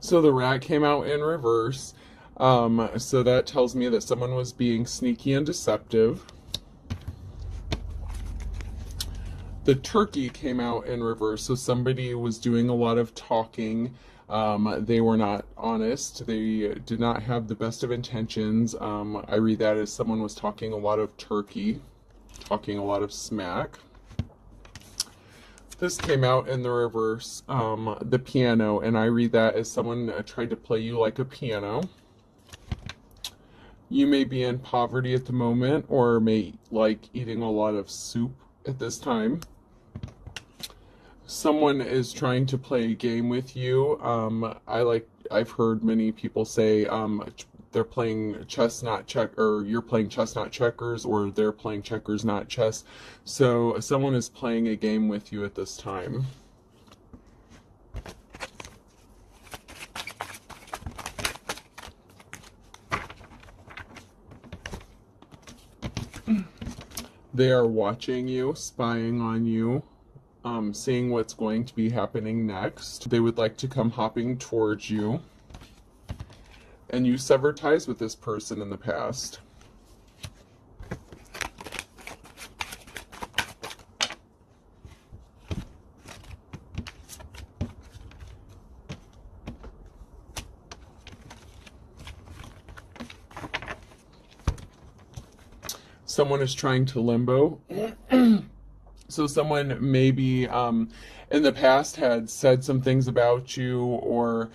So the rat came out in reverse. So that tells me that someone was being sneaky and deceptive. The turkey came out in reverse, so somebody was doing a lot of talking. They were not honest. They did not have the best of intentions. I read that as someone was talking a lot of turkey, talking a lot of smack. This came out in the reverse, the piano, and I read that as someone tried to play you like a piano. You may be in poverty at the moment, or may like eating a lot of soup at this time. Someone is trying to play a game with you. I've heard many people say they're playing chess, not check, or you're playing chess, not checkers, or they're playing checkers, not chess. So someone is playing a game with you at this time. They are watching you, spying on you, seeing what's going to be happening next. They would like to come hopping towards you. And you severed ties with this person in the past. Someone is trying to limbo. So someone maybe in the past had said some things about you, or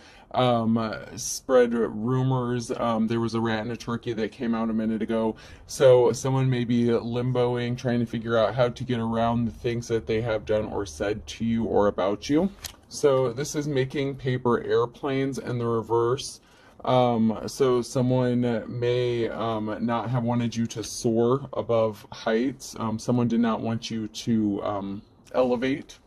spread rumors. There was a rat and a turkey that came out a minute ago. So someone may be limboing, trying to figure out how to get around the things that they have done or said to you or about you. So this is making paper airplanes in the reverse. So someone may not have wanted you to soar above heights. Someone did not want you to elevate.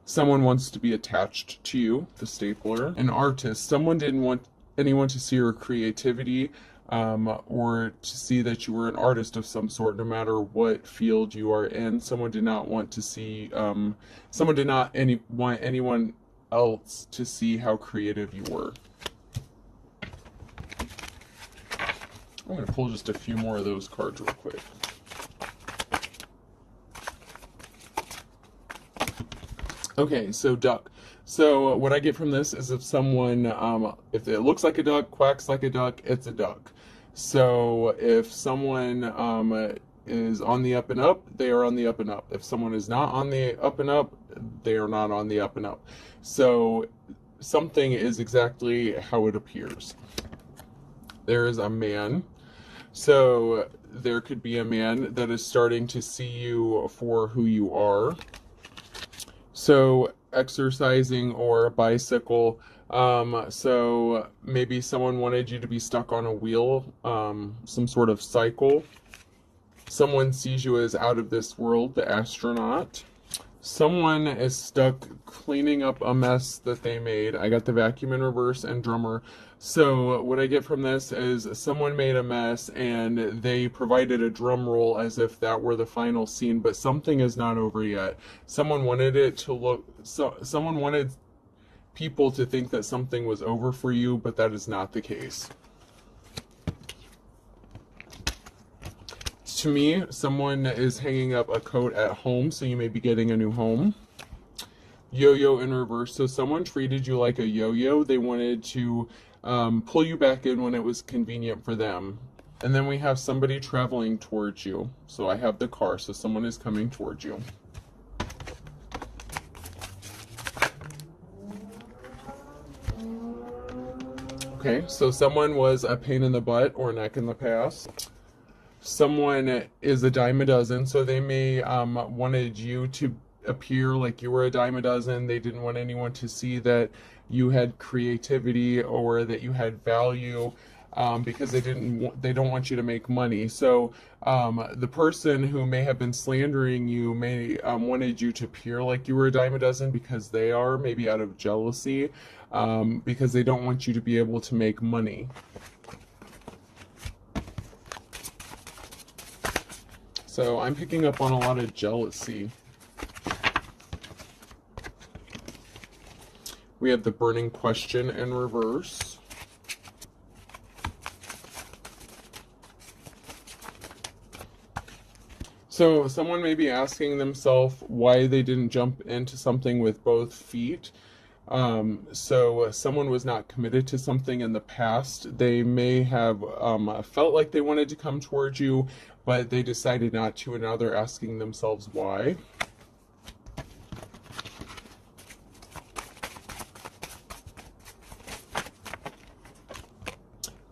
Someone wants to be attached to you, the stapler. An artist. Someone didn't want anyone to see your creativity, or to see that you were an artist of some sort, no matter what field you are in. Someone did not want to see, someone did not want anyone else to see how creative you were. I'm going to pull just a few more of those cards real quick. Okay, so duck. So what I get from this is if someone, if it looks like a duck, quacks like a duck, it's a duck. So if someone is on the up and up, they are on the up and up. If someone is not on the up and up, they are not on the up and up. So something is exactly how it appears. There is a man. So there could be a man that is starting to see you for who you are. So exercising or a bicycle. So maybe someone wanted you to be stuck on a wheel, some sort of cycle. Someone sees you as out of this world, the astronaut. Someone is stuck cleaning up a mess that they made. I got the vacuum in reverse and drummer. So what I get from this is someone made a mess and they provided a drum roll as if that were the final scene, but something is not over yet. Someone wanted it to look, someone wanted people to think that something was over for you, but that is not the case. To me, someone is hanging up a coat at home, so you may be getting a new home. Yo-yo in reverse. So someone treated you like a yo-yo. They wanted to pull you back in when it was convenient for them. And then we have somebody traveling towards you. So I have the car, so someone is coming towards you. Okay, so someone was a pain in the butt or neck in the past. Someone is a dime a dozen, so they may wanted you to appear like you were a dime a dozen. They didn't want anyone to see that you had creativity or that you had value, because they don't want you to make money. So the person who may have been slandering you may wanted you to appear like you were a dime a dozen because they are, maybe out of jealousy, because they don't want you to be able to make money. So I'm picking up on a lot of jealousy. We have the burning question in reverse. So someone may be asking themselves why they didn't jump into something with both feet. So someone was not committed to something in the past. They may have felt like they wanted to come towards you, but they decided not to, and now they're asking themselves why.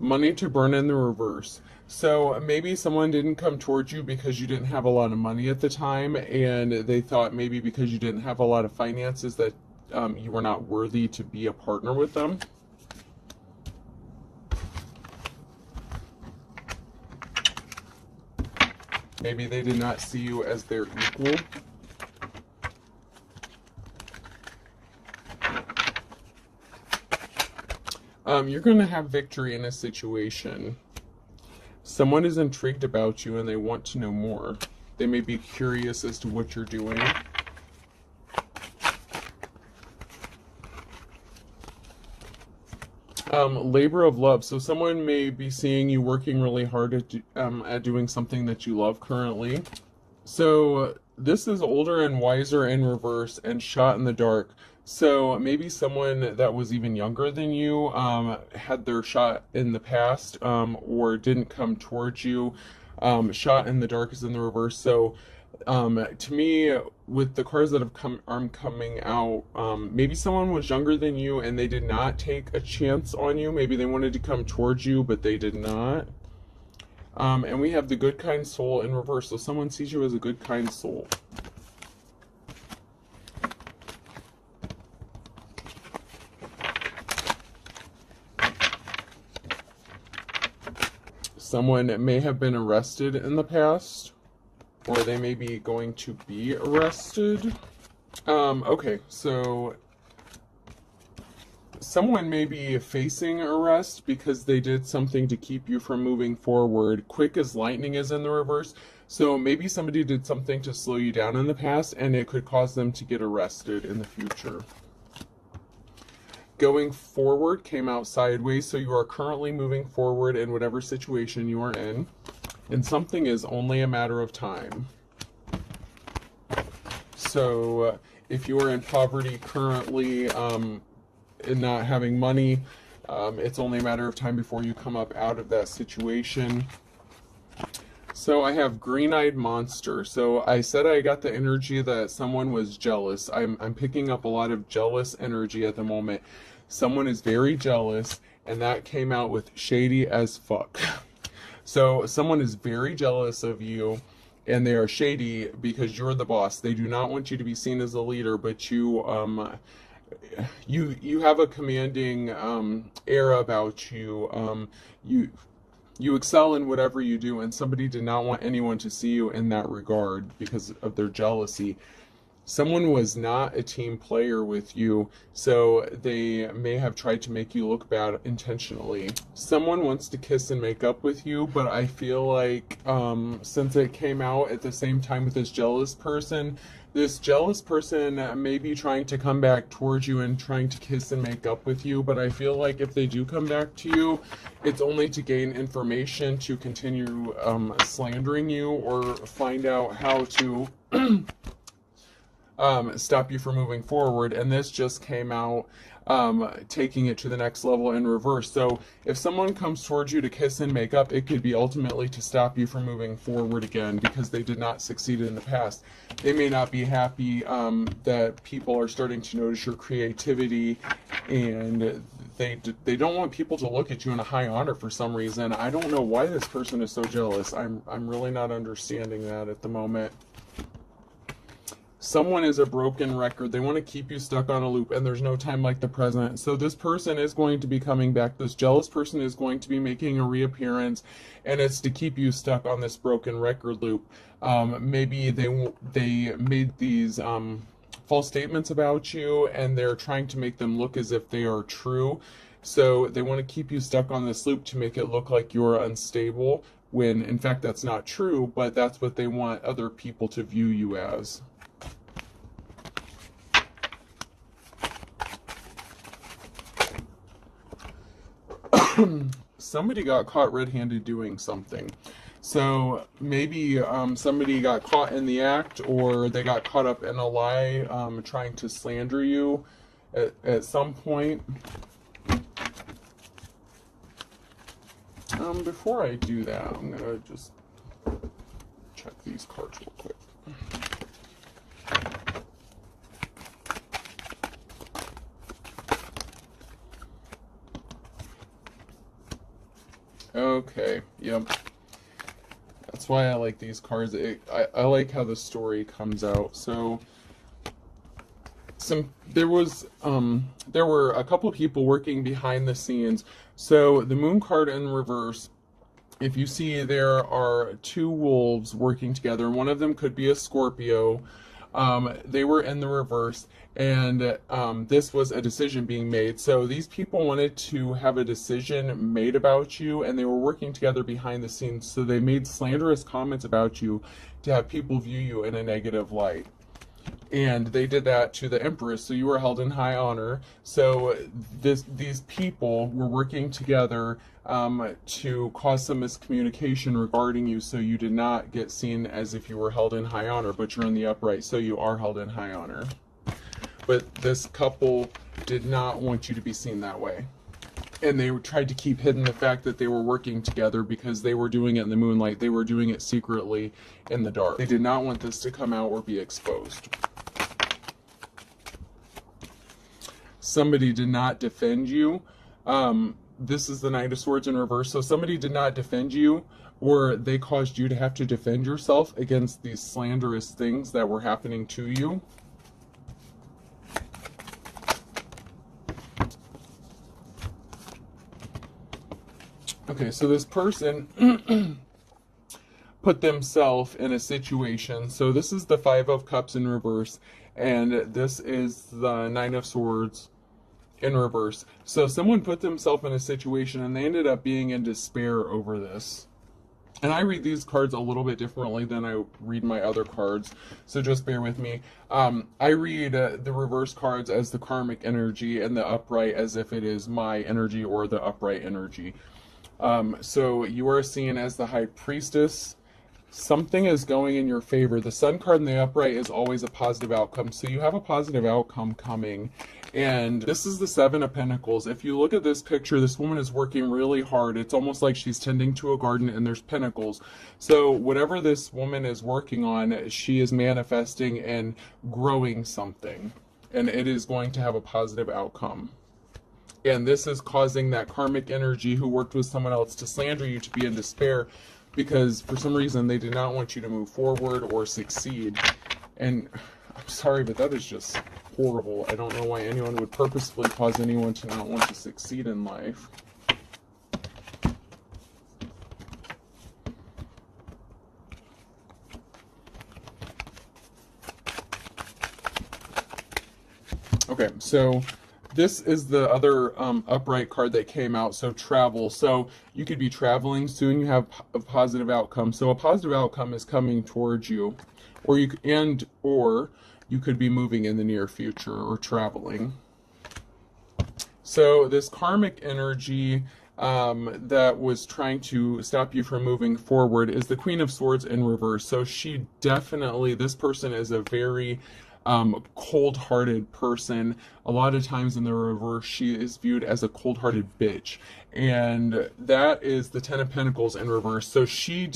Money to burn in the reverse. So maybe someone didn't come towards you because you didn't have a lot of money at the time, and they thought maybe because you didn't have a lot of finances that you were not worthy to be a partner with them. Maybe they did not see you as their equal. You're going to have victory in a situation. Someone is intrigued about you and they want to know more. They may be curious as to what you're doing. Labor of love. So someone may be seeing you working really hard at doing something that you love currently. So this is older and wiser in reverse and shot in the dark. So maybe someone that was even younger than you had their shot in the past or didn't come towards you. Shot in the dark is in the reverse. So to me, with the cards that are coming out, maybe someone was younger than you and they did not take a chance on you. Maybe they wanted to come towards you, but they did not. And we have the good, kind soul in reverse. So someone sees you as a good, kind soul. Someone may have been arrested in the past, or they may be going to be arrested. Okay, so someone may be facing arrest because they did something to keep you from moving forward. Quick as lightning is in the reverse. So maybe somebody did something to slow you down in the past, and it could cause them to get arrested in the future. Going forward came out sideways, so you are currently moving forward in whatever situation you are in, and something is only a matter of time. So if you are in poverty currently and not having money, it's only a matter of time before you come up out of that situation. So I have green-eyed monster. So I said I got the energy that someone was jealous. I'm picking up a lot of jealous energy at the moment. Someone is very jealous, and that came out with shady as fuck. So someone is very jealous of you, and they are shady because you're the boss. They do not want you to be seen as a leader, but you have a commanding air about you. You excel in whatever you do, and somebody did not want anyone to see you in that regard because of their jealousy. Someone was not a team player with you, so they may have tried to make you look bad intentionally. Someone wants to kiss and make up with you, but I feel like since it came out at the same time with this jealous person may be trying to come back towards you and trying to kiss and make up with you, but I feel like if they do come back to you, it's only to gain information to continue slandering you or find out how to stop you from moving forward. And this just came out taking it to the next level in reverse. So if someone comes towards you to kiss and make up, it could be ultimately to stop you from moving forward again because they did not succeed in the past. They may not be happy that people are starting to notice your creativity, and they don't want people to look at you in a high honor for some reason. I don't know why this person is so jealous. I'm really not understanding that at the moment. Someone is a broken record. They want to keep you stuck on a loop, and there's no time like the present. So this person is going to be coming back. This jealous person is going to be making a reappearance, and it's to keep you stuck on this broken record loop. Maybe they made these false statements about you, and they're trying to make them look as if they are true. So they want to keep you stuck on this loop to make it look like you're unstable, when in fact that's not true, but that's what they want other people to view you as. Somebody got caught red-handed doing something. So maybe somebody got caught in the act, or they got caught up in a lie, trying to slander you at some point. Before I do that, I'm gonna just check these cards real quick. Okay, yep. That's why I like these cards. I like how the story comes out. So there were a couple people working behind the scenes. So the moon card in reverse, if you see, there are two wolves working together. One of them could be a Scorpio. They were in the reverse, and this was a decision being made. So these people wanted to have a decision made about you, and they were working together behind the scenes. So they made slanderous comments about you to have people view you in a negative light. And they did that to the Empress, so you were held in high honor. So these people were working together to cause some miscommunication regarding you, so you did not get seen as if you were held in high honor, but you're in the upright, so you are held in high honor. But this couple did not want you to be seen that way. And they tried to keep hidden the fact that they were working together, because they were doing it in the moonlight. They were doing it secretly in the dark. They did not want this to come out or be exposed. Somebody did not defend you. This is the Knight of Swords in reverse. So somebody did not defend you, or they caused you to have to defend yourself against these slanderous things that were happening to you. Okay, so this person put themselves in a situation. So this is the Five of Cups in reverse, and this is the Nine of Swords in reverse. So someone put themselves in a situation, and they ended up being in despair over this. And I read these cards a little bit differently than I read my other cards, so just bear with me. I read the reverse cards as the karmic energy, and the upright as if it is my energy or the upright energy. So you are seen as the High Priestess. Something is going in your favor. The Sun card in the upright is always a positive outcome. So you have a positive outcome coming. And this is the Seven of Pentacles. If you look at this picture, this woman is working really hard. It's almost like she's tending to a garden, and there's pentacles. So whatever this woman is working on, she is manifesting and growing something. And it is going to have a positive outcome. And this is causing that karmic energy who worked with someone else to slander you to be in despair, because for some reason they did not want you to move forward or succeed. And I'm sorry, but that is just horrible. I don't know why anyone would purposefully cause anyone to not want to succeed in life. Okay, so this is the other upright card that came out, so travel. So you could be traveling soon, you have a positive outcome. So a positive outcome is coming towards you, or you could be moving in the near future or traveling. So this karmic energy that was trying to stop you from moving forward is the Queen of Swords in reverse. So she definitely, this person is a very cold-hearted person. A lot of times in the reverse, she is viewed as a cold-hearted bitch, and that is the Ten of Pentacles in reverse. So she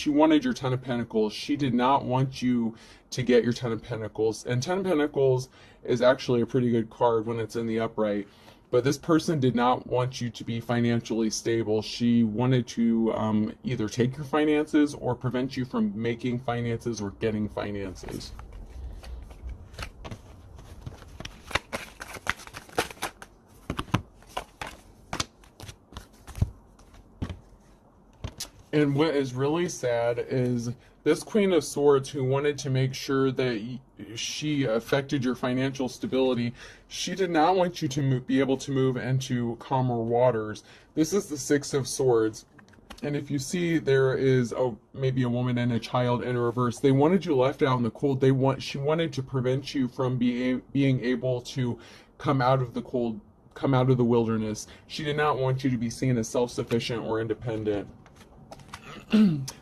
wanted your Ten of Pentacles. She did not want you to get your Ten of Pentacles, and Ten of Pentacles is actually a pretty good card when it's in the upright. But this person did not want you to be financially stable. She wanted to either take your finances or prevent you from making finances or getting finances. And what is really sad is this Queen of Swords, who wanted to make sure that she affected your financial stability, she did not want you to be able to move into calmer waters. This is the Six of Swords. And if you see, there is maybe a woman and a child in reverse. They wanted you left out in the cold. She wanted to prevent you from being able to come out of the cold come out of the wilderness. She did not want you to be seen as self-sufficient or independent.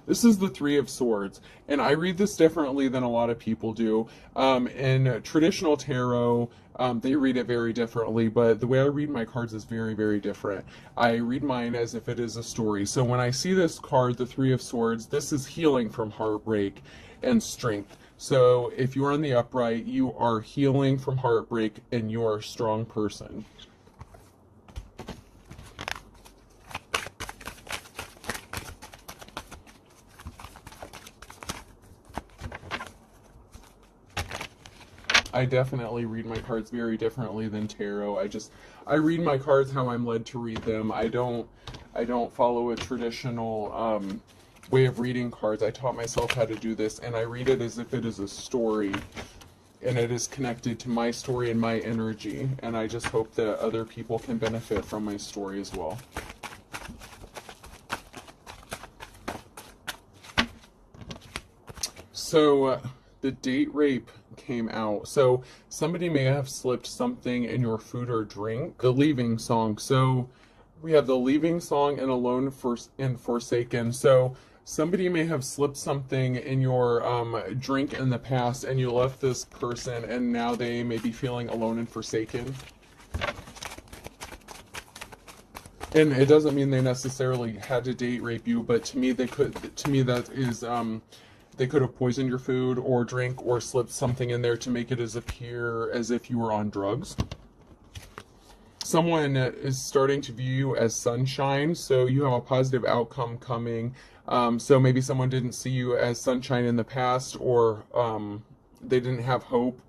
This is the Three of Swords, and I read this differently than a lot of people do. In traditional tarot, they read it very differently, but the way I read my cards is very, very different. I read mine as if it is a story. So when I see this card, the Three of Swords, this is healing from heartbreak and strength. So if you are in the upright, you are healing from heartbreak and you are a strong person. I definitely read my cards very differently than tarot. I read my cards how I'm led to read them. I don't follow a traditional way of reading cards. I taught myself how to do this, and I read it as if it is a story, and it is connected to my story and my energy, and I just hope that other people can benefit from my story as well. So the date rape came out. So somebody may have slipped something in your food or drink. The leaving song. So we have the leaving song and alone and forsaken. So somebody may have slipped something in your drink in the past, and you left this person, and now they may be feeling alone and forsaken. And it doesn't mean they necessarily had to date rape you, but to me that is they could have poisoned your food or drink or slipped something in there to make it appear as if you were on drugs. Someone is starting to view you as sunshine, so you have a positive outcome coming. So maybe someone didn't see you as sunshine in the past, or they didn't have hope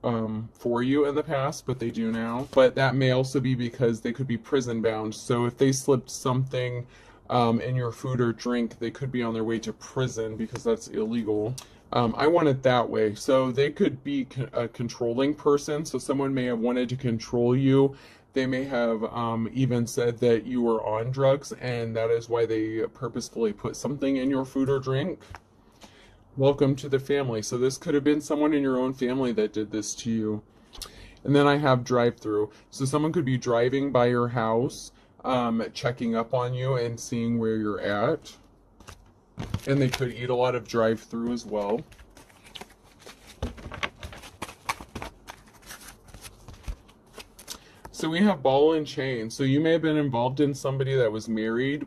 for you in the past, but they do now. But that may also be because they could be prison bound. So if they slipped something in your food or drink, they could be on their way to prison because that's illegal. I want it that way. So they could be a controlling person. So someone may have wanted to control you. They may have even said that you were on drugs, and that is why they purposefully put something in your food or drink. Welcome to the family. So this could have been someone in your own family that did this to you. And then I have drive-through. So someone could be driving by your house, checking up on you and seeing where you're at. And they could eat a lot of drive-through as well. So we have ball and chain. So you may have been involved in somebody that was married.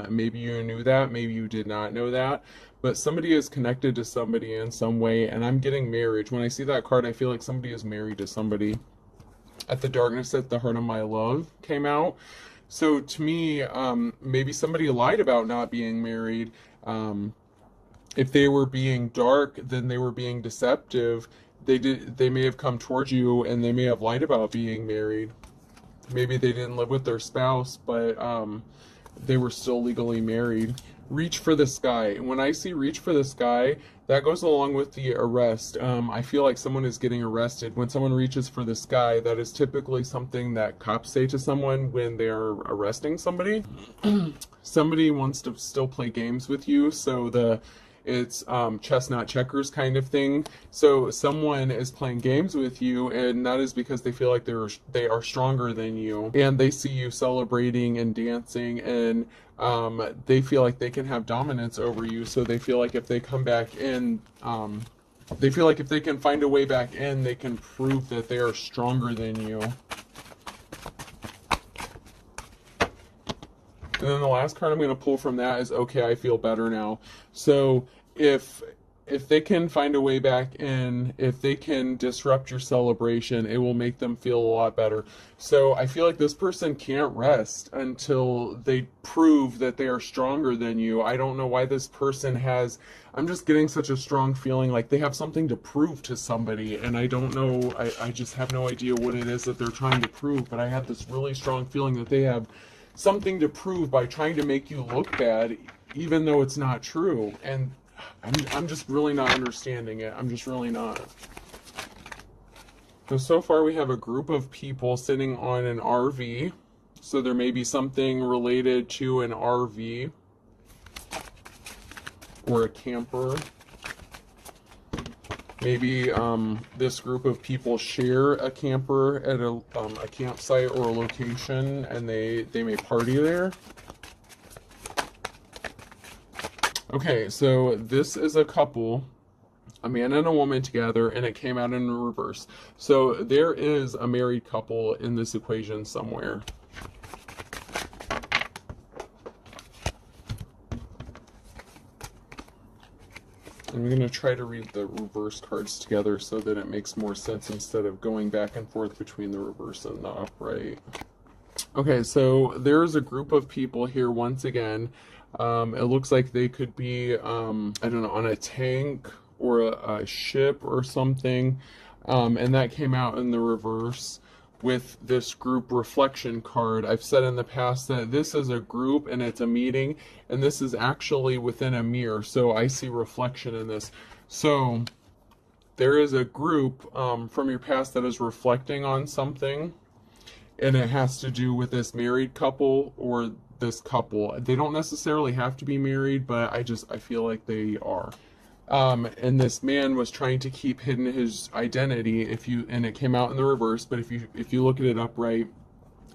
Maybe you knew that, maybe you did not know that. But somebody is connected to somebody in some way, and I'm getting marriage. When I see that card, I feel like somebody is married to somebody. At the darkness at the heart of my love came out. So to me, maybe somebody lied about not being married. If they were being dark, then they were being deceptive. They may have come towards you and they may have lied about being married. Maybe they didn't live with their spouse, but they were still legally married. Reach for the sky. When I see reach for the sky, that goes along with the arrest. I feel like someone is getting arrested. When someone reaches for the sky, that is typically something that cops say to someone when they're arresting somebody. Somebody wants to still play games with you, so it's chess not checkers kind of thing. So someone is playing games with you, and that is because they feel like they are stronger than you, and they see you celebrating and dancing, and they feel like they can have dominance over you. So they feel like if they come back in, they feel like if they can find a way back in, they can prove that they are stronger than you. And then the last card I'm going to pull from that is, okay, I feel better now. So if they can find a way back in, if they can disrupt your celebration, it will make them feel a lot better. So I feel like this person can't rest until they prove that they are stronger than you. I don't know why this person I'm just getting such a strong feeling like they have something to prove to somebody, and I don't know, I just have no idea what it is that they're trying to prove, but I have this really strong feeling that they have something to prove by trying to make you look bad, even though it's not true. And I'm just really not understanding it. I'm just really not. So far we have a group of people sitting on an RV. So there may be something related to an RV or a camper. Maybe this group of people share a camper at a campsite or a location, and they may party there. Okay, so this is a couple, a man and a woman together, and it came out in reverse. So there is a married couple in this equation somewhere. I'm going to try to read the reverse cards together so that it makes more sense instead of going back and forth between the reverse and the upright. Okay, so there's a group of people here once again. It looks like they could be, I don't know, on a tank or a ship or something. And that came out in the reverse with this group reflection card. I've said in the past that this is a group and it's a meeting, and this is actually within a mirror. So I see reflection in this. So there is a group from your past that is reflecting on something, and it has to do with this married couple or this couple. They don't necessarily have to be married, but I feel like they are. And this man was trying to keep hidden his identity, and it came out in the reverse, but if you look at it upright,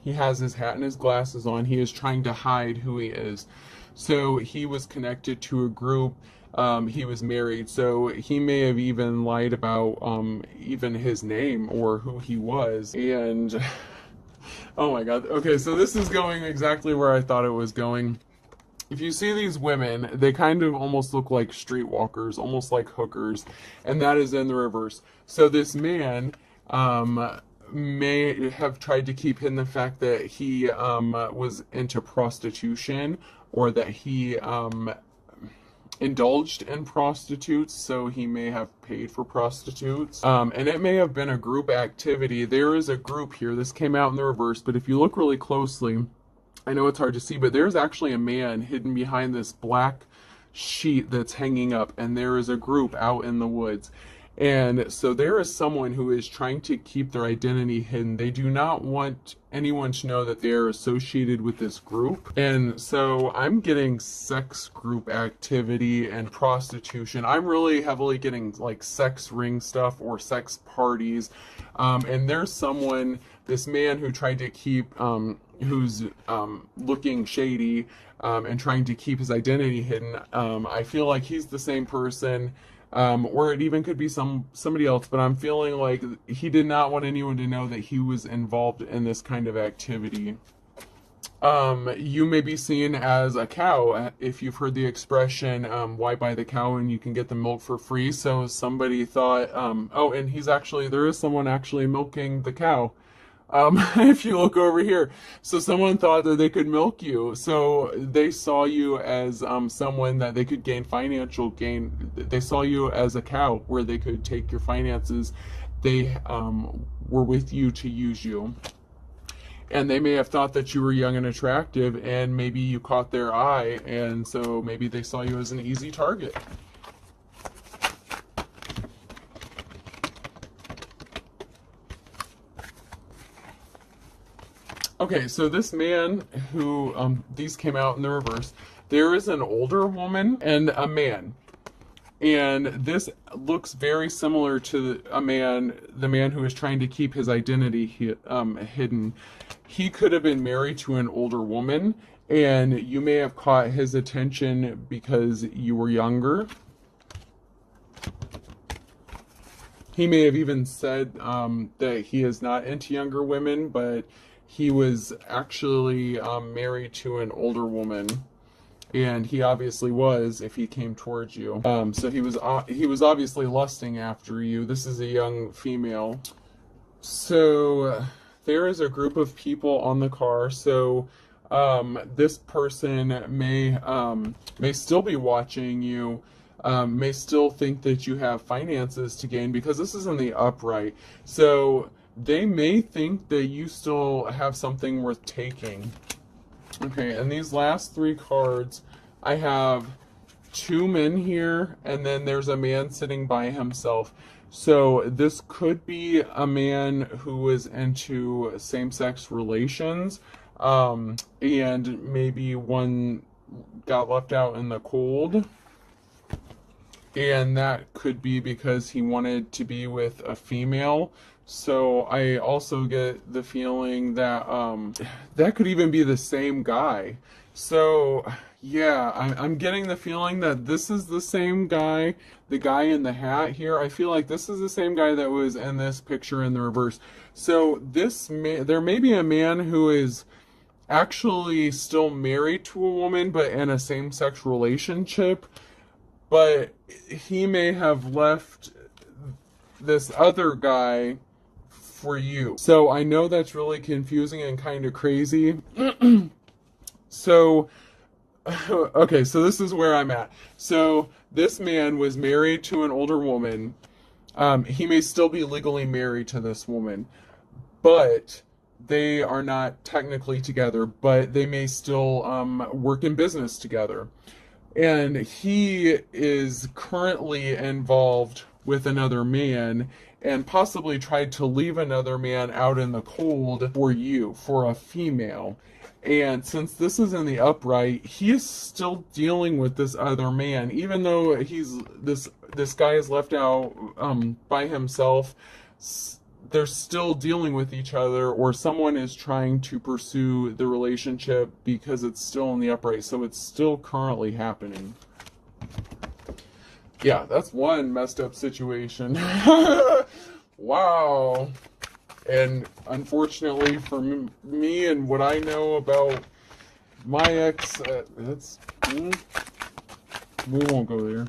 he has his hat and his glasses on. He is trying to hide who he is. So he was connected to a group. He was married, so he may have even lied about even his name or who he was. And oh my God. Okay, so this is going exactly where I thought it was going. If you see these women, they kind of almost look like streetwalkers, almost like hookers, and that is in the reverse. So this man may have tried to keep hidden the fact that he was into prostitution, or that he indulged in prostitutes, so he may have paid for prostitutes. And it may have been a group activity. There is a group here. This came out in the reverse, but if you look really closely, I know it's hard to see, but there's actually a man hidden behind this black sheet that's hanging up, and there is a group out in the woods. And so there is someone who is trying to keep their identity hidden. They do not want anyone to know that they are associated with this group. And so I'm getting sex group activity and prostitution. I'm really heavily getting like sex ring stuff or sex parties. And there's someone, this man who tried to keep, who's looking shady and trying to keep his identity hidden. I feel like he's the same person. Or it even could be somebody else, but I'm feeling like he did not want anyone to know that he was involved in this kind of activity. You may be seen as a cow, if you've heard the expression, why buy the cow when you can get the milk for free? So somebody thought, oh, and there is someone actually milking the cow. If you look over here. So someone thought that they could milk you. So they saw you as someone that they could gain financial gain. They saw you as a cow where they could take your finances. They were with you to use you. And they may have thought that you were young and attractive, and maybe you caught their eye, and so maybe they saw you as an easy target. Okay, so this man who, these came out in the reverse, there is an older woman and a man. And this looks very similar to the man who is trying to keep his identity hidden. He could have been married to an older woman, and you may have caught his attention because you were younger. He may have even said that he is not into younger women, but he was actually married to an older woman, and he obviously was if he came towards you. So he was obviously lusting after you. This is a young female. So there is a group of people on the car. So this person may still be watching you. May still think that you have finances to gain, because this is in the upright. So they may think that you still have something worth taking. Okay, and these last three cards, I have two men here, and then there's a man sitting by himself. So this could be a man who was into same-sex relations, and maybe one got left out in the cold. and that could be because he wanted to be with a female. So I also get the feeling that that could even be the same guy. So yeah, I'm getting the feeling that this is the same guy, the guy in the hat here. I feel like this is the same guy that was in this picture in the reverse. So there may be a man who is actually still married to a woman, but in a same-sex relationship. But he may have left this other guy for you. So I know that's really confusing and kind of crazy. So, okay, so this is where I'm at. So this man was married to an older woman. He may still be legally married to this woman, but they are not technically together, but they may still work in business together. And he is currently involved with another man and possibly tried to leave another man out in the cold for you, for a female. And since this is in the upright, he is still dealing with this other man, even though this guy is left out by himself. They're still dealing with each other, or someone is trying to pursue the relationship because it's still in the upright, so it's still currently happening. Yeah, that's one messed up situation. Wow. And unfortunately for me and what I know about my ex, we won't go there.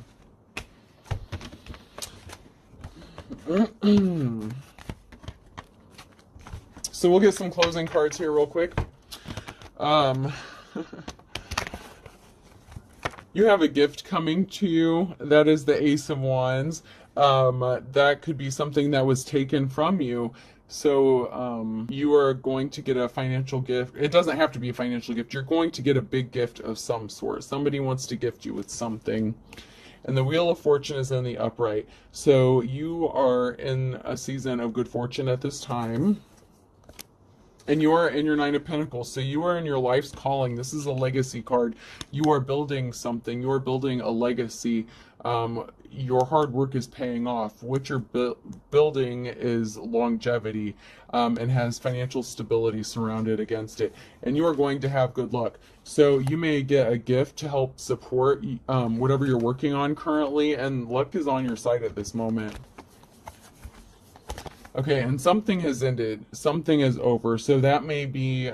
So we'll get some closing cards here real quick. You have a gift coming to you. That is the Ace of Wands. That could be something that was taken from you. So you are going to get a financial gift. It doesn't have to be a financial gift. You're going to get a big gift of some sort. Somebody wants to gift you with something. And the Wheel of Fortune is in the upright. So you are in a season of good fortune at this time. And you are in your Nine of Pentacles, so you are in your life's calling. This is a legacy card. You are building something. You are building a legacy. Your hard work is paying off. What you're building is longevity and has financial stability surrounded against it. And you are going to have good luck. So you may get a gift to help support whatever you're working on currently, and luck is on your side at this moment. Okay, and something has ended. Something is over. So that may be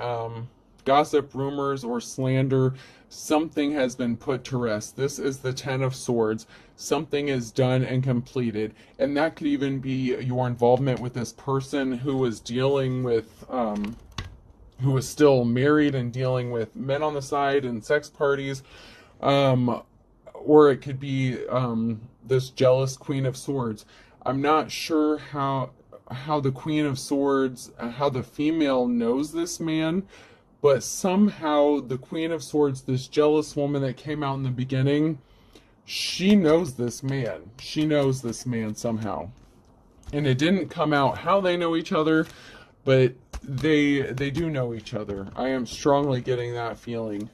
gossip, rumors, or slander. Something has been put to rest. This is the Ten of Swords. Something is done and completed. And that could even be your involvement with this person who was dealing with, who was still married and dealing with men on the side and sex parties. Or it could be this jealous Queen of Swords. I'm not sure how the Queen of Swords, how the female knows this man, but somehow the Queen of Swords, this jealous woman that came out in the beginning, she knows this man. She knows this man somehow. And it didn't come out how they know each other, but they do know each other. I am strongly getting that feeling.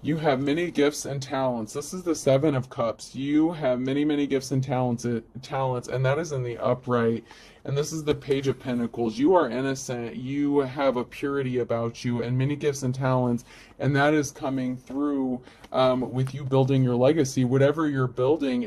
You have many gifts and talents. This is the Seven of Cups. You have many, many gifts and talents, and that is in the upright. And this is the Page of Pentacles. You are innocent. You have a purity about you and many gifts and talents, and that is coming through with you building your legacy. Whatever you're building,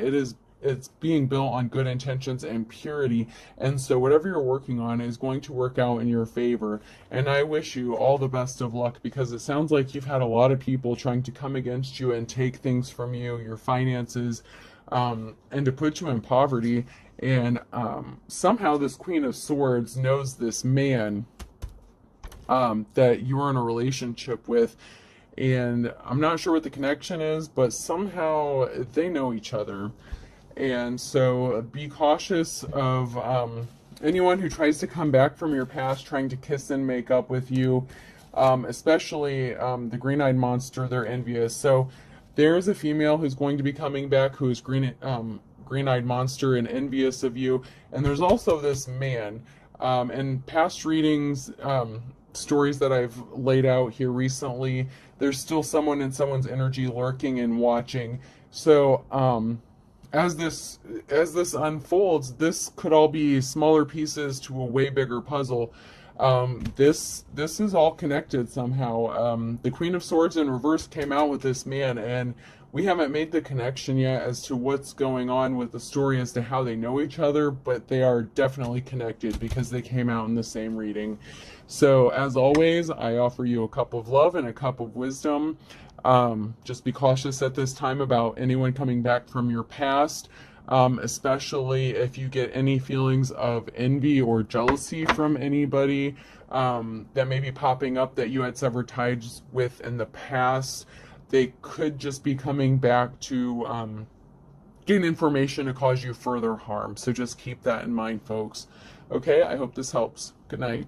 it's being built on good intentions and purity, and so whatever you're working on is going to work out in your favor. And I wish you all the best of luck, because it sounds like you've had a lot of people trying to come against you and take things from you, your finances, and to put you in poverty. And somehow this Queen of Swords knows this man that you're in a relationship with, and I'm not sure what the connection is, but somehow they know each other. And so be cautious of anyone who tries to come back from your past, trying to kiss and make up with you, especially the green-eyed monster. They're envious. So there's a female who's going to be coming back who is green-eyed monster and envious of you. And there's also this man. In past readings, stories that I've laid out here recently, there's still someone in someone's energy lurking and watching. So as this unfolds, this could all be smaller pieces to a way bigger puzzle. This is all connected somehow. The Queen of Swords in reverse came out with this man, and we haven't made the connection yet as to what's going on with the story as to how they know each other, but they are definitely connected because they came out in the same reading. So, as always, I offer you a cup of love and a cup of wisdom. Just be cautious at this time about anyone coming back from your past, especially if you get any feelings of envy or jealousy from anybody that may be popping up that you had severed ties with in the past. They could just be coming back to gain information to cause you further harm. So just keep that in mind, folks. Okay, I hope this helps. Good night.